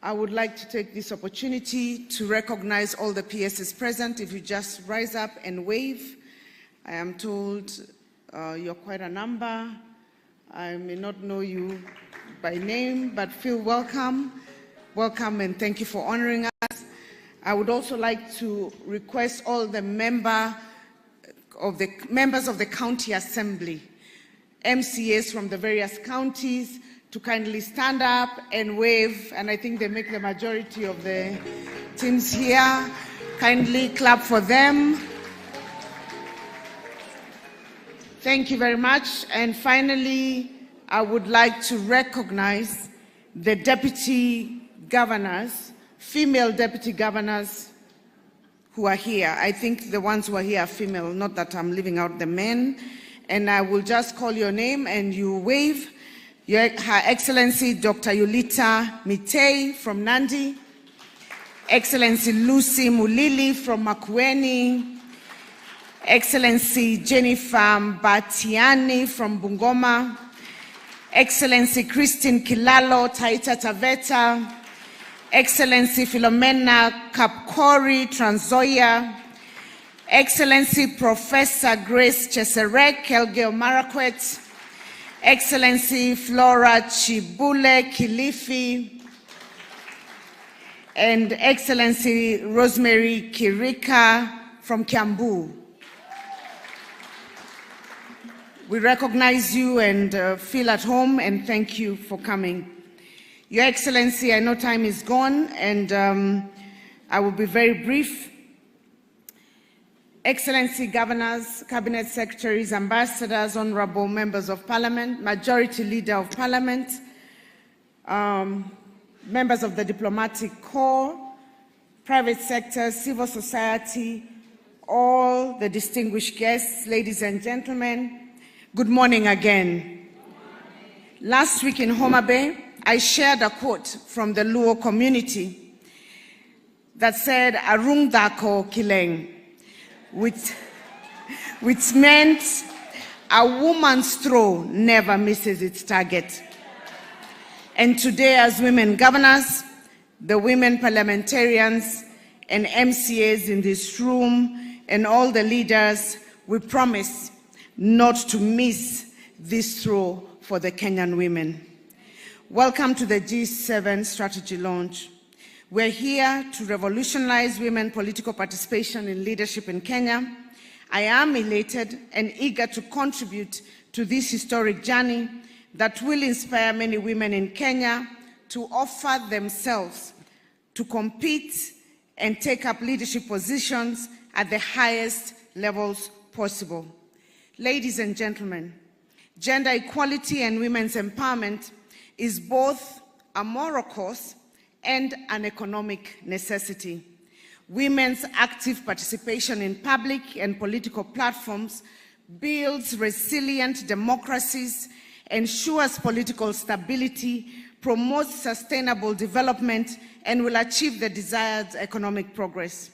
I would like to take this opportunity to recognize all the PSs present. If you just rise up and wave. I am told you're quite a number. I may not know you by name, but feel welcome. Welcome and thank you for honoring us. I would also like to request all the members of the County Assembly, MCAs from the various counties, to kindly stand up and wave, and I think they make the majority of the teams here. Kindly clap for them. Thank you very much. And finally, I would like to recognize the deputy governors, female deputy governors who are here. I think the ones who are here are female, not that I'm leaving out the men. And I will just call your name and you wave. Her Excellency Dr. Yulita Mitei from Nandi, Excellency Lucy Mulili from Makueni, Excellency Jennifer Mbatiani from Bungoma, Excellency Christine Kilalo, Taita Taveta, Excellency Philomena Kapkori, Trans Nzoia, Excellency Professor Grace Cheserek, Elgeyo Marakwet, Excellency Flora Chibule Kilifi, and Excellency Rosemary Kirika from Kiambu. We recognize you and feel at home, and thank you for coming. Your Excellency, I know time is gone, and I will be very brief. Excellency Governors, Cabinet Secretaries, Ambassadors, Honorable Members of Parliament, Majority Leader of Parliament, members of the Diplomatic Corps, private sector, civil society, all the distinguished guests, ladies and gentlemen, good morning again. Good morning. Last week in Homa Bay, I shared a quote from the Luo community that said, "Arung dako kileng," which meant a woman's throw never misses its target. And today, as women governors, the women parliamentarians and MCAs in this room, and all the leaders, we promise not to miss this throw for the Kenyan women. Welcome to the G7 strategy launch. We're here to revolutionize women political participation in leadership in Kenya. I am elated and eager to contribute to this historic journey that will inspire many women in Kenya to offer themselves to compete and take up leadership positions at the highest levels possible. Ladies and gentlemen, gender equality and women's empowerment is both a moral cause and an economic necessity. Women's active participation in public and political platforms builds resilient democracies, ensures political stability, promotes sustainable development, and will achieve the desired economic progress.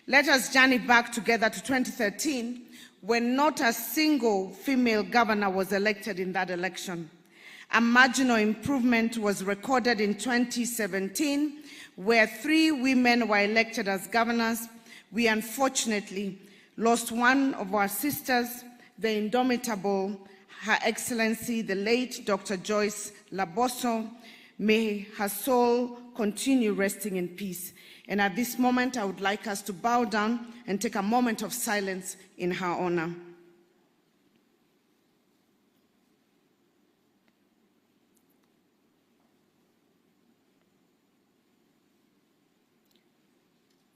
Let us journey back together to 2013, when not a single female governor was elected in that election. A marginal improvement was recorded in 2017, where 3 women were elected as governors. We unfortunately lost one of our sisters, the indomitable Her Excellency, the late Dr. Joyce Laboso. May her soul continue resting in peace. And at this moment, I would like us to bow down and take a moment of silence in her honor.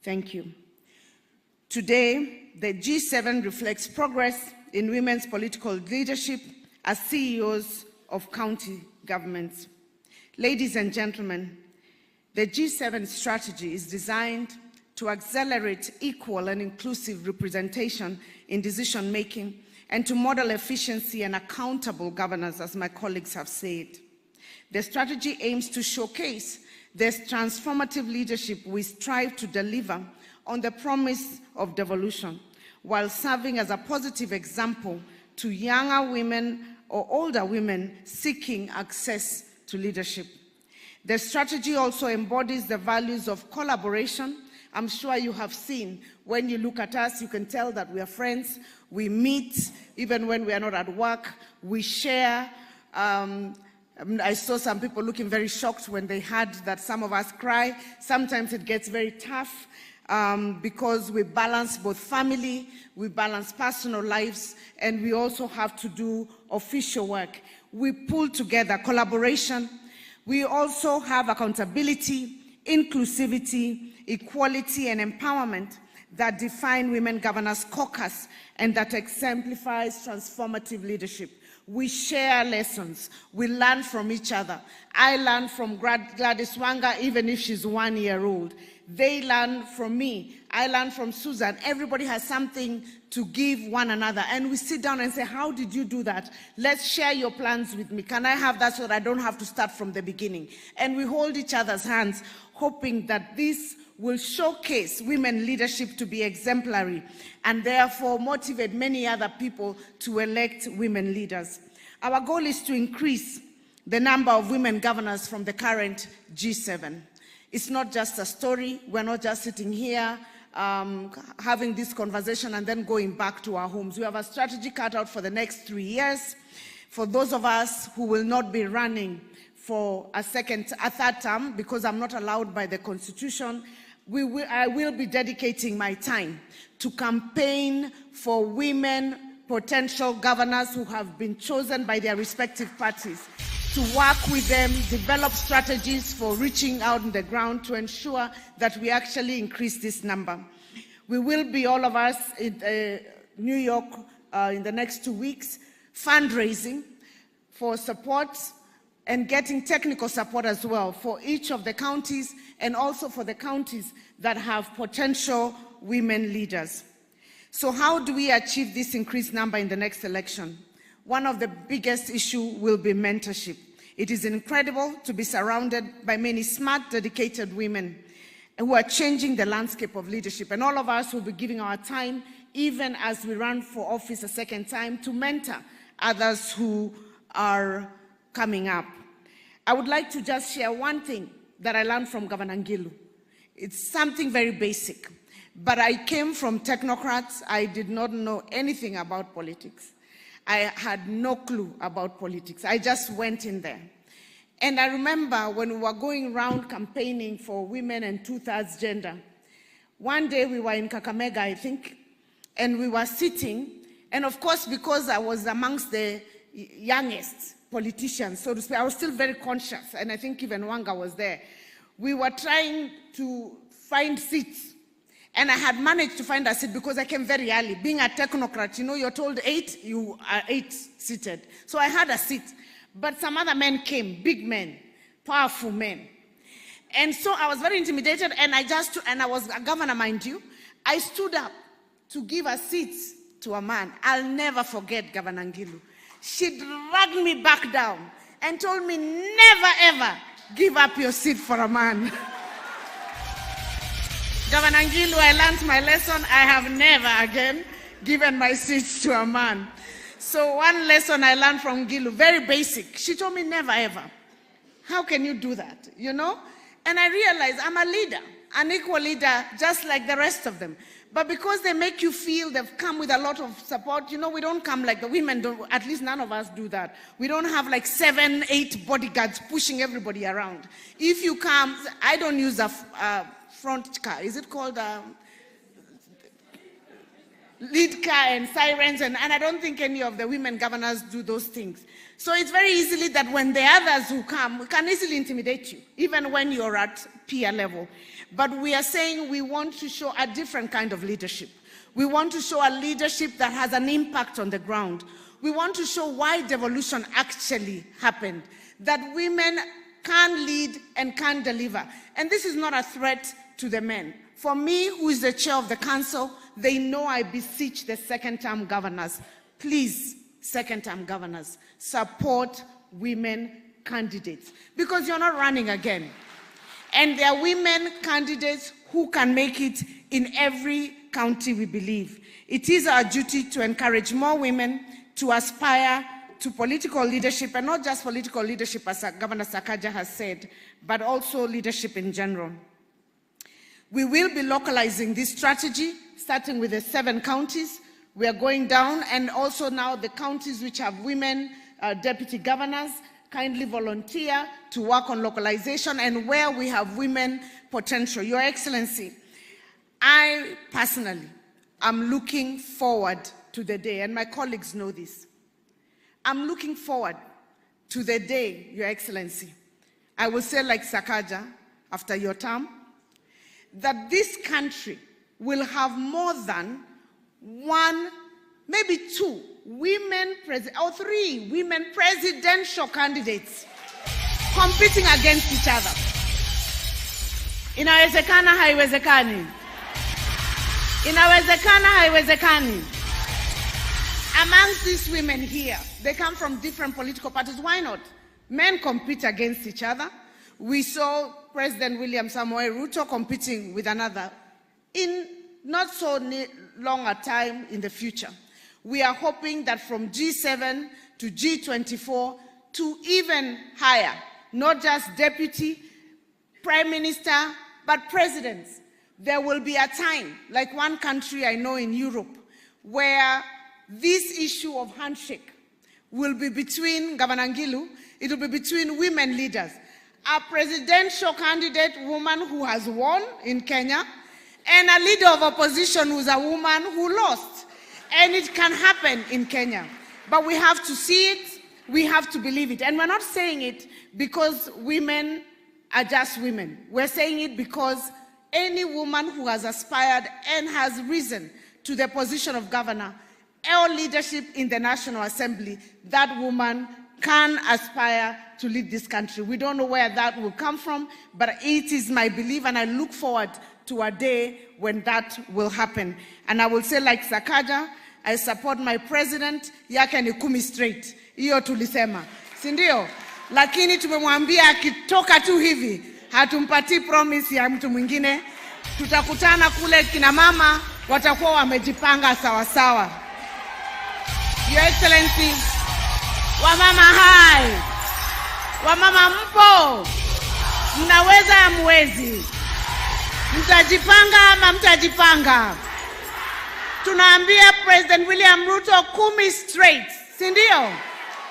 Thank you. Today, the G7 reflects progress in women's political leadership as CEOs of county governments. Ladies and gentlemen, the G7 strategy is designed to accelerate equal and inclusive representation in decision-making and to model efficiency and accountable governance, as my colleagues have said. The strategy aims to showcase this transformative leadership we strive to deliver on the promise of devolution, while serving as a positive example to younger women or older women seeking access to leadership. The strategy also embodies the values of collaboration. I'm sure you have seen, when you look at us, you can tell that we are friends. We meet, even when we are not at work. We share. I saw some people looking very shocked when they heard that some of us cry. Sometimes it gets very tough because we balance both family, we balance personal lives, and we also have to do official work. We pull together collaboration. We also have accountability, inclusivity, equality, and empowerment that define Women Governors Caucus and that exemplifies transformative leadership. We share lessons. We learn from each other. I learn from Gladys Wanga, even if she's 1 year old. They learn from me. I learn from Susan. Everybody has something to give one another. And we sit down and say, how did you do that? Let's share your plans with me. Can I have that so that I don't have to start from the beginning? And we hold each other's hands, hoping that this will showcase women leadership to be exemplary and therefore motivate many other people to elect women leaders. Our goal is to increase the number of women governors from the current G7. It's not just a story. We're not just sitting here having this conversation and then going back to our homes. We have a strategy cut out for the next 3 years. For those of us who will not be running for a third term, because I'm not allowed by the Constitution, I will be dedicating my time to campaign for women potential governors who have been chosen by their respective parties, to work with them, develop strategies for reaching out on the ground to ensure that we actually increase this number. We will be, all of us, in New York in the next 2 weeks, fundraising for support and getting technical support as well for each of the counties and also for the counties that have potential women leaders. So how do we achieve this increased number in the next election? One of the biggest issues will be mentorship. It is incredible to be surrounded by many smart, dedicated women who are changing the landscape of leadership. And all of us will be giving our time, even as we run for office a second time, to mentor others who are coming up. I would like to just share one thing that I learned from Governor Ngilu. It's something very basic, but I came from technocrats. I did not know anything about politics. I had no clue about politics. I just went in there. And I remember when we were going around campaigning for women and 2/3 gender, one day we were in Kakamega, I think, and we were sitting, and of course, because I was amongst the youngest politicians, so to speak, I was still very conscious, and I think even Wanga was there. We were trying to find seats, and I had managed to find a seat because I came very early. Being a technocrat, you know, you're told 8, you are 8 seated. So I had a seat, but some other men came, big men, powerful men. And so I was very intimidated, and I was a governor, mind you. I stood up to give a seat to a man. I'll never forget Governor Ngilu. She dragged me back down and told me, never ever give up your seat for a man. Governor Ngilu, I learned my lesson. I have never again given my seat to a man. So one lesson I learned from Ngilu, very basic. She told me, never ever. How can you do that, you know? And I realized I'm a leader, an equal leader, just like the rest of them. But because they make you feel they've come with a lot of support, you know, we don't come like the women do, at least none of us do that. We don't have like 7, 8 bodyguards pushing everybody around. If you come, I don't use a front car. Is it called a lead car and sirens? And I don't think any of the women governors do those things. So it's very easily that when the others who come, can easily intimidate you, even when you're at peer level. But we are saying we want to show a different kind of leadership. We want to show a leadership that has an impact on the ground. We want to show why devolution actually happened, that women can lead and can deliver. And this is not a threat to the men. For me, who is the chair of the council, they know I beseech the second-term governors, please, second-term governors, support women candidates, because you're not running again. And there are women candidates who can make it in every county, we believe. It is our duty to encourage more women to aspire to political leadership, and not just political leadership, as Governor Sakaja has said, but also leadership in general. We will be localizing this strategy, starting with the 7 counties. We are going down, and also now the counties which have women deputy governors kindly volunteer to work on localization, and where we have women potential. Your Excellency, I personally am looking forward to the day, and my colleagues know this. I'm looking forward to the day, Your Excellency, I will say like Sakaja after your term, that this country will have more than 1, maybe 2 women or 3 women presidential candidates competing against each other. Inawezekana haiwezekani? Inawezekana haiwezekani? Amongst these women here, they come from different political parties. Why not? Men compete against each other. We saw President William Samoei Ruto competing with another in not so long a time in the future. We are hoping that from G7 to G24 to even higher, not just deputy, prime minister, but presidents, there will be a time, like one country I know in Europe, where this issue of handshake will be between Governor Ngilu, it will be between women leaders. A presidential candidate woman who has won in Kenya, and a leader of opposition who's a woman who lost. And it can happen in Kenya. But we have to see it, we have to believe it. And we're not saying it because women are just women. We're saying it because any woman who has aspired and has risen to the position of governor or leadership in the National Assembly, that woman can aspire to lead this country. We don't know where that will come from, but it is my belief, and I look forward to a day when that will happen. And I will say like Sakaja, I support my president, yake ni 10 straight. Hiyo tulisema. Si ndio? Lakini tumemwambia akitoka tu hivi, hatumpati promise ya mtu mwingine. Tutakutana kule, kina mama watakuwa wamejipanga sawa sawa. Your Excellency, wamama hai, wamama mpo, mnaweza ya mwezi, mtajipanga ama mtajipanga? Tunaambia President William Ruto 10 straight, si ndio?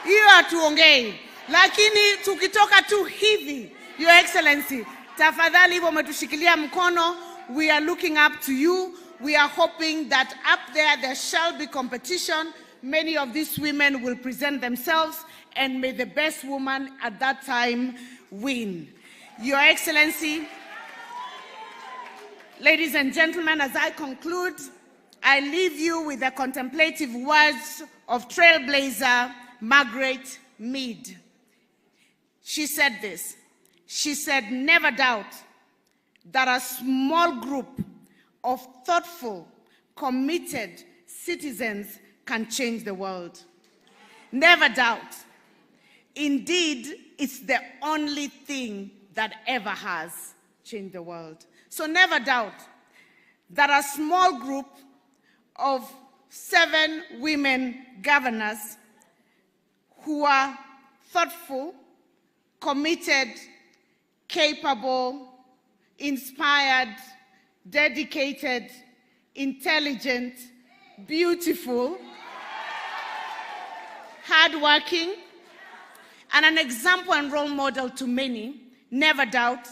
Hiyo hatuongei. Lakini tukitoka tu hivi, Your Excellency, tafadhali hivyo umetushikilia mkono, we are looking up to you. We are hoping that up there shall be competition. Many of these women will present themselves, and may the best woman at that time win. Your Excellency, ladies and gentlemen, as I conclude, I leave you with the contemplative words of trailblazer Margaret Mead. She said this. She said, "Never doubt that a small group of thoughtful, committed citizens can change the world. Never doubt. Indeed, it's the only thing that ever has changed the world." So never doubt that a small group of 7 women governors who are thoughtful, committed, capable, inspired, dedicated, intelligent, beautiful, hardworking, and an example and role model to many, never doubt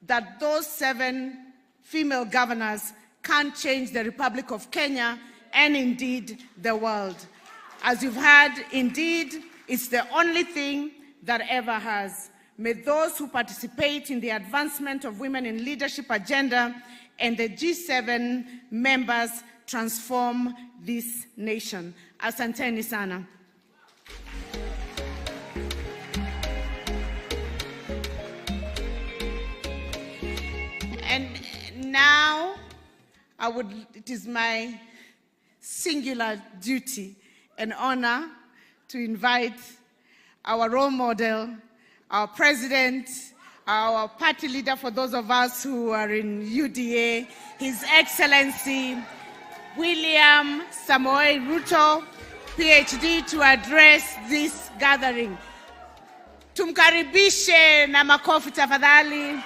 that those 7 female governors can change the Republic of Kenya and indeed the world. As you've heard, indeed, it's the only thing that ever has. May those who participate in the advancement of women in leadership agenda and the G7 members transform this nation. Asanteni sana. And now, it is my singular duty and honor to invite our role model, our president, our party leader for those of us who are in UDA, His Excellency William Samoei Ruto, PhD to address this gathering. Tumkaribishe na makofi tafadhali.